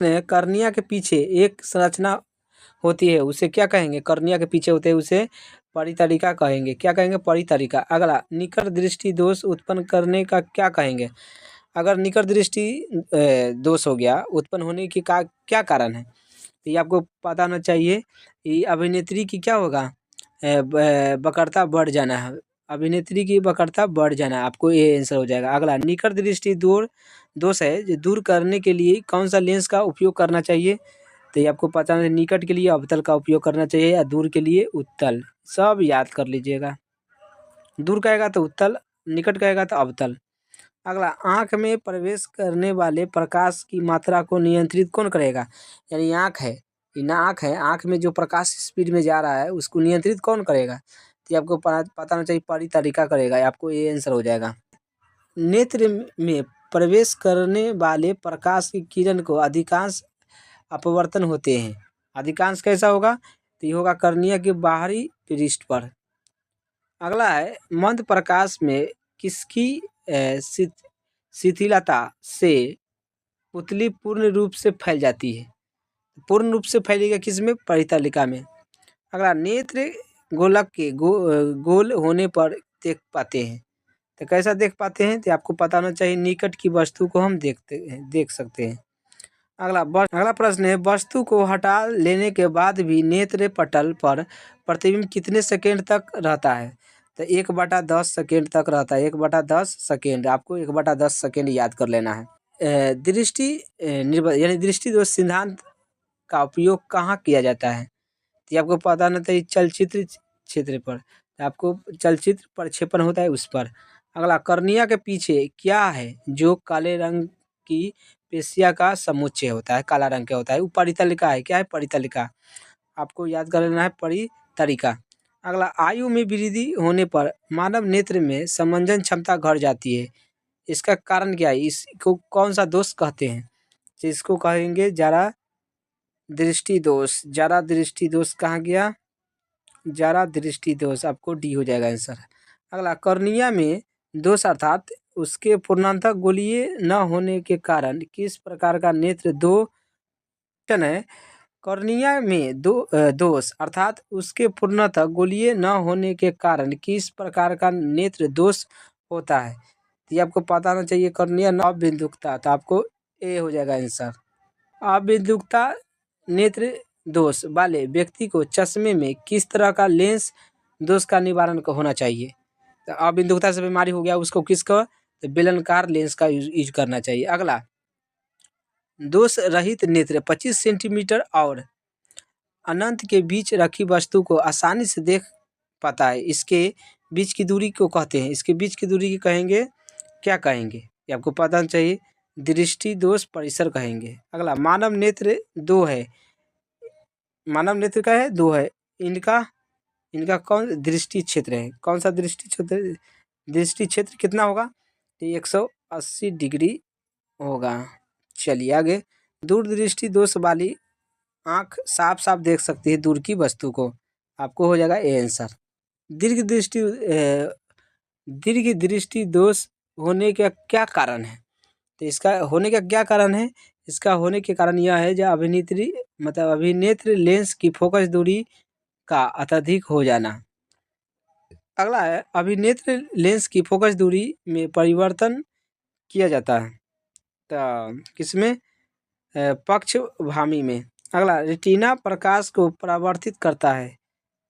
Cornea के पीछे एक संरचना होती है, उसे क्या कहेंगे? कर्निया के पीछे होते हैं उसे परितरिका कहेंगे। क्या कहेंगे? परितरिका। अगला, निकट दृष्टि दोष उत्पन्न करने का क्या कहेंगे? अगर निकट दृष्टि दोष हो गया, उत्पन्न होने की का क्या कारण है? तो ये आपको पता होना चाहिए। ये अभिनेत्री की क्या होगा? वक्रता बढ़ जाना है। अभिनेत्री की वक्रता बढ़ जाना है, आपको ये आंसर हो जाएगा। अगला, निकट दृष्टि दोष है जो दूर करने के लिए कौन सा लेंस का उपयोग करना चाहिए? तो ये आपको पता है, निकट के लिए अवतल का उपयोग करना चाहिए या दूर के लिए उत्तल। सब याद कर लीजिएगा। दूर कहेगा तो उत्तल, निकट कहेगा तो अवतल। अगला, आँख में प्रवेश करने वाले प्रकाश की मात्रा को नियंत्रित कौन करेगा? यानी आँख है, ये आँख है, आँख में जो प्रकाश स्पीड में जा रहा है उसको नियंत्रित कौन करेगा? तो ये आपको पता होना चाहिए, परितरिका करेगा। आपको ये आंसर हो जाएगा। नेत्र में प्रवेश करने वाले प्रकाश की किरण को अधिकांश अपवर्तन होते हैं। अधिकांश कैसा होगा? तो ये होगा कर्निया के बाहरी पृष्ठ पर। अगला है, मंद प्रकाश में किसकी शिथिलता से पुतली पूर्ण रूप से फैल जाती है? पूर्ण रूप से फैलेगा किसमें? परितलिका में। अगला, नेत्र गोलक के गोल होने पर देख पाते हैं। तो कैसा देख पाते हैं? तो आपको पता होना चाहिए, निकट की वस्तु को हम देख सकते हैं। अगला प्रश्न है, वस्तु को हटा लेने के बाद भी नेत्र पटल पर प्रतिबिंब कितने सेकेंड तक रहता है? तो 1/10 सेकेंड तक रहता है। 1/10 सेकेंड, आपको 1/10 सेकेंड याद कर लेना है। दृष्टि यानी दृष्टि दोष सिद्धांत का उपयोग कहाँ किया जाता है? तो आपको पता होना चाहिए, चलचित्र क्षेत्र पर। तो आपको चलचित्र प्रक्षेपण होता है उस पर। अगला, कर्निया के पीछे क्या है जो काले रंग की पेशिया का समुच्चय होता है, काला रंग का होता है? वो परितलिका है। क्या है? परितलिका। आपको याद कर लेना है, परितरिका। अगला, आयु में वृद्धि होने पर मानव नेत्र में समंजन क्षमता घट जाती है। इसका कारण क्या है? इसको कौन सा दोष कहते हैं? तो इसको कहेंगे जरा दृष्टि दोष। जरा दृष्टि दोष कहाँ गया? जरा दृष्टि दोष, आपको डी हो जाएगा आंसर। अगला, कर्निया में दोष अर्थात उसके पूर्णतः गोलीय न होने के कारण किस प्रकार का नेत्र है? कर्निया में दोष अर्थात उसके पूर्णतः गोलीय न होने के कारण किस प्रकार का नेत्र दोष होता है? तो ये आपको पता होना चाहिए, कर्निया अबिंदुकता। तो आपको ए हो जाएगा आंसर। अबिंदुकता नेत्र दोष वाले व्यक्ति को चश्मे में किस तरह का लेंस दोष का निवारण होना चाहिए? तो अबिंदुकता से बीमारी हो गया उसको किसका? तो बेलनाकार लेंस का यूज करना चाहिए। अगला, दोष रहित नेत्र 25 सेंटीमीटर और अनंत के बीच रखी वस्तु को आसानी से देख पाता है। इसके बीच की दूरी को कहते हैं, इसके बीच की दूरी की कहेंगे, क्या कहेंगे? ये आपको पता होना चाहिए, दृष्टि दोष परिसर कहेंगे। अगला, मानव नेत्र 2 है। मानव नेत्र का है 2 है। इनका कौन दृष्टि क्षेत्र है? कौन सा दृष्टि क्षेत्र? दृष्टि क्षेत्र कितना होगा? तो 180 डिग्री होगा। चलिए आगे, दूरदृष्टि दोष वाली आँख साफ साफ देख सकती है दूर की वस्तु को। आपको हो जाएगा ए आंसर। दीर्घ दृष्टि दोष होने का क्या कारण है? तो इसका होने का क्या कारण है? इसका होने के कारण यह है, जो अभिनेत्र लेंस की फोकस दूरी का अत्यधिक हो जाना। अगला है, अभिनेत्र लेंस की फोकस दूरी में परिवर्तन किया जाता है। तो किसमें? पक्षभामी में। अगला, रेटिना प्रकाश को परावर्तित करता है।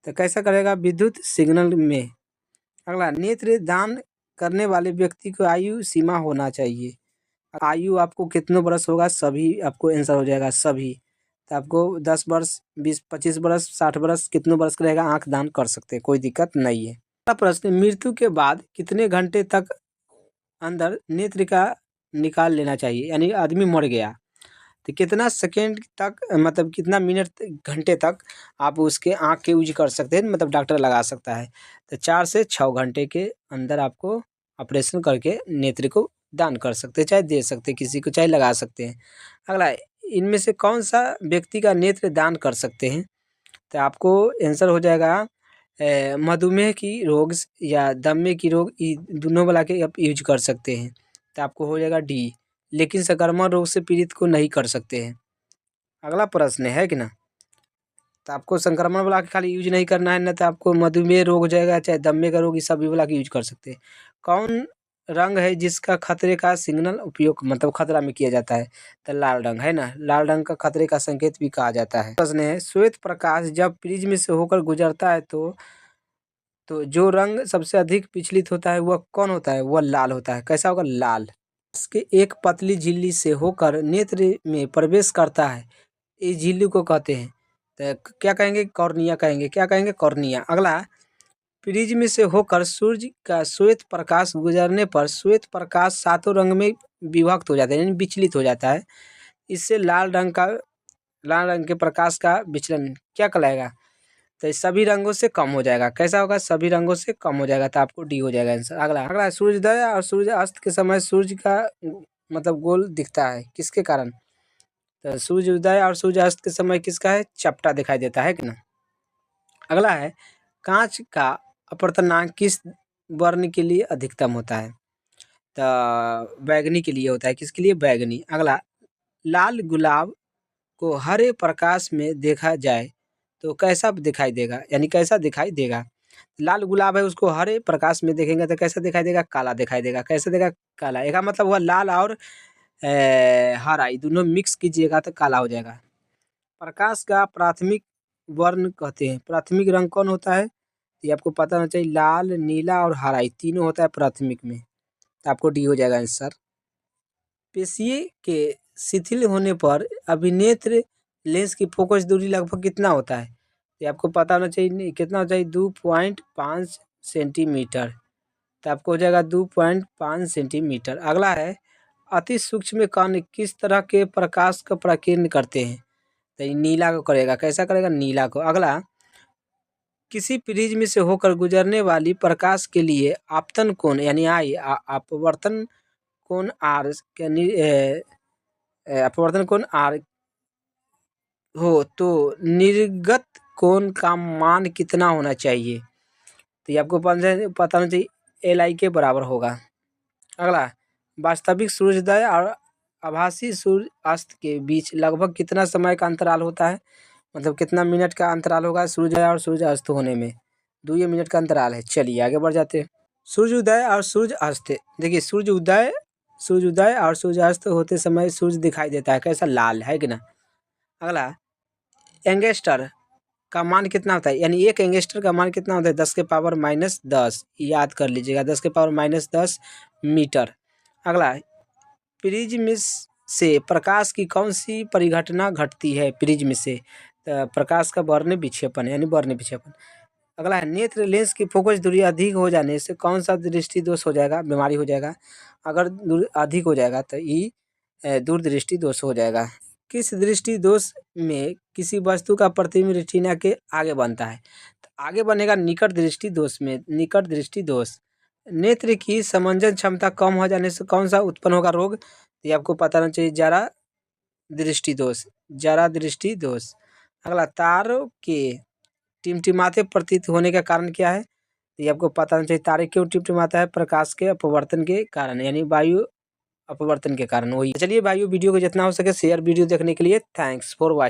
तो कैसा करेगा? विद्युत सिग्नल में। अगला, नेत्र दान करने वाले व्यक्ति को आयु सीमा होना चाहिए। आयु आपको कितने बरस होगा? सभी आपको आंसर हो जाएगा, सभी। तो आपको 10 वर्ष, 20, 25 वर्ष, 60 वर्ष, कितने वर्ष का रहेगा आँख दान कर सकते हैं, कोई दिक्कत नहीं है। अगला प्रश्न, मृत्यु के बाद कितने घंटे तक अंदर नेत्र का निकाल लेना चाहिए? यानी आदमी मर गया तो कितना सेकेंड तक, मतलब कितना मिनट घंटे तक आप उसके आँख के यूज कर सकते हैं, मतलब डॉक्टर लगा सकता है? तो 4 से 6 घंटे के अंदर आपको ऑपरेशन करके नेत्र को दान कर सकते हैं, चाहे दे सकते हैं किसी को, चाहे लगा सकते हैं। अगला, इनमें से कौन सा व्यक्ति का नेत्र दान कर सकते हैं? तो आपको आंसर हो जाएगा, मधुमेह की रोग या दमे की रोग, दोनों वाला के आप यूज कर सकते हैं। तो आपको हो जाएगा डी। लेकिन संक्रमण रोग से पीड़ित को नहीं कर सकते हैं। अगला प्रश्न है कि ना, तो आपको संक्रमण वाला खाली यूज नहीं करना है, ना तो आपको मधुमेह रोग हो जाएगा, चाहे दमे का रोग, ये सभी वाला यूज कर सकते हैं। कौन रंग है जिसका खतरे का सिग्नल उपयोग मतलब खतरा में किया जाता है? तो लाल रंग है ना, लाल रंग का खतरे का संकेत भी कहा जाता है। प्रश्न है, श्वेत प्रकाश जब प्रिज्म से होकर गुजरता है तो जो रंग सबसे अधिक विचलित होता है वह कौन होता है? वह लाल होता है। कैसा होगा? लाल। इसके एक पतली झिल्ली से होकर नेत्र में प्रवेश करता है, इस झिल्ली को कहते हैं, तो क्या कहेंगे? कॉर्निया कहेंगे। क्या कहेंगे? कॉर्निया। अगला, प्रिज्म से होकर सूर्य का श्वेत प्रकाश गुजरने पर श्वेत प्रकाश सातों रंग में विभक्त हो जाता है, यानी विचलित हो जाता है। इससे लाल रंग के प्रकाश का विचलन क्या कहलाएगा? तो ये सभी रंगों से कम हो जाएगा। कैसा होगा? सभी रंगों से कम हो जाएगा, तो आपको डी हो जाएगा आंसर। अगला सूर्योदय और सूर्य अस्त के समय सूर्य का मतलब गोल दिखता है, किसके कारण? तो सूर्य उदय और सूर्य अस्त के समय किसका है? चपटा दिखाई देता है कि ना। अगला है, कांच का अपवर्तनांक किस वर्ण के लिए अधिकतम होता है? तो बैगनी के लिए होता है। किसके लिए? बैगनी। अगला, लाल गुलाब को हरे प्रकाश में देखा जाए तो कैसा दिखाई देगा, यानी कैसा दिखाई देगा? लाल गुलाब है, उसको हरे प्रकाश में देखेंगे तो कैसा दिखाई देगा? काला दिखाई देगा। कैसे देगा? काला। एक मतलब हुआ लाल और हरा, ये दोनों मिक्स कीजिएगा तो काला हो जाएगा। प्रकाश का प्राथमिक वर्ण कहते हैं। प्राथमिक रंग कौन होता है? ये आपको पता होना चाहिए। लाल, नीला और हरा, ये तीनों होता है प्राथमिक में, तो आपको डी हो जाएगा आंसर। पेशिये के शिथिल होने पर अभिनेत्र लेंस की फोकस दूरी लगभग कितना होता है? ये आपको पता होना चाहिए। कितना होना चाहिए? 2.5 सेंटीमीटर, तो आपको हो जाएगा 2.5 सेंटीमीटर। अगला है, अति सूक्ष्म कण किस तरह के प्रकाश का प्रकीर्णन करते हैं? तो ये नीला को करेगा। कैसा करेगा? नीला को। अगला, किसी प्रिज्म से होकर गुजरने वाली प्रकाश के लिए आपतन कोण यानी अपवर्तन कोण आर अपवर्तन कोण आर हो तो निर्गत कोण का मान कितना होना चाहिए? तो ये आपको पता होना चाहिए, LI के बराबर होगा। अगला, वास्तविक सूर्योदय और आभासी सूर्य अस्त के बीच लगभग कितना समय का अंतराल होता है? मतलब कितना मिनट का अंतराल होगा सूर्योदय और सूर्य अस्त होने में? 2 मिनट का अंतराल है। चलिए आगे बढ़ जाते हैं। सूर्योदय और सूर्य अस्त, देखिए सूर्योदय और सूर्य अस्त होते समय सूर्य दिखाई देता है, कैसा? लाल, है कि ना। अगला, एंगस्टर का मान कितना होता है? यानी एक एंगस्टर का मान कितना होता है? 10⁻−10, याद कर लीजिएगा, 10⁻−10 मीटर। अगला, प्रिज्म से प्रकाश की कौन सी परिघटना घटती है? प्रिज्म से प्रकाश का वर्ण विक्षेपण, यानी वर्ण विक्षेपण। अगला है, नेत्र लेंस की फोकस दूरी अधिक हो जाने से कौन सा दृष्टि दोष हो जाएगा? बीमारी हो जाएगा। अगर अधिक हो जाएगा तो ये दूरदृष्टि दोष हो जाएगा। किस दृष्टि दोष में किसी वस्तु का प्रतिबिंब रेटिना के आगे बनता है? तो आगे बनेगा निकट दृष्टि दोष में। निकट दृष्टि दोष। नेत्र की समंजन क्षमता कम हो जाने से कौन सा उत्पन्न होगा रोग? ये आपको पता होना चाहिए, जरा दृष्टि दोष। जरा दृष्टि दोष। अगला, तारों के टिमटिमाते प्रतीत होने का कारण क्या है? ये आपको पता होना चाहिए। तारे क्यों टिमटिमाता है? प्रकाश के अपवर्तन के कारण, यानी वायु अपवर्तन के कारण। वही। चलिए भाइयों, वीडियो को जितना हो सके शेयर, वीडियो देखने के लिए थैंक्स फॉर वॉचिंग।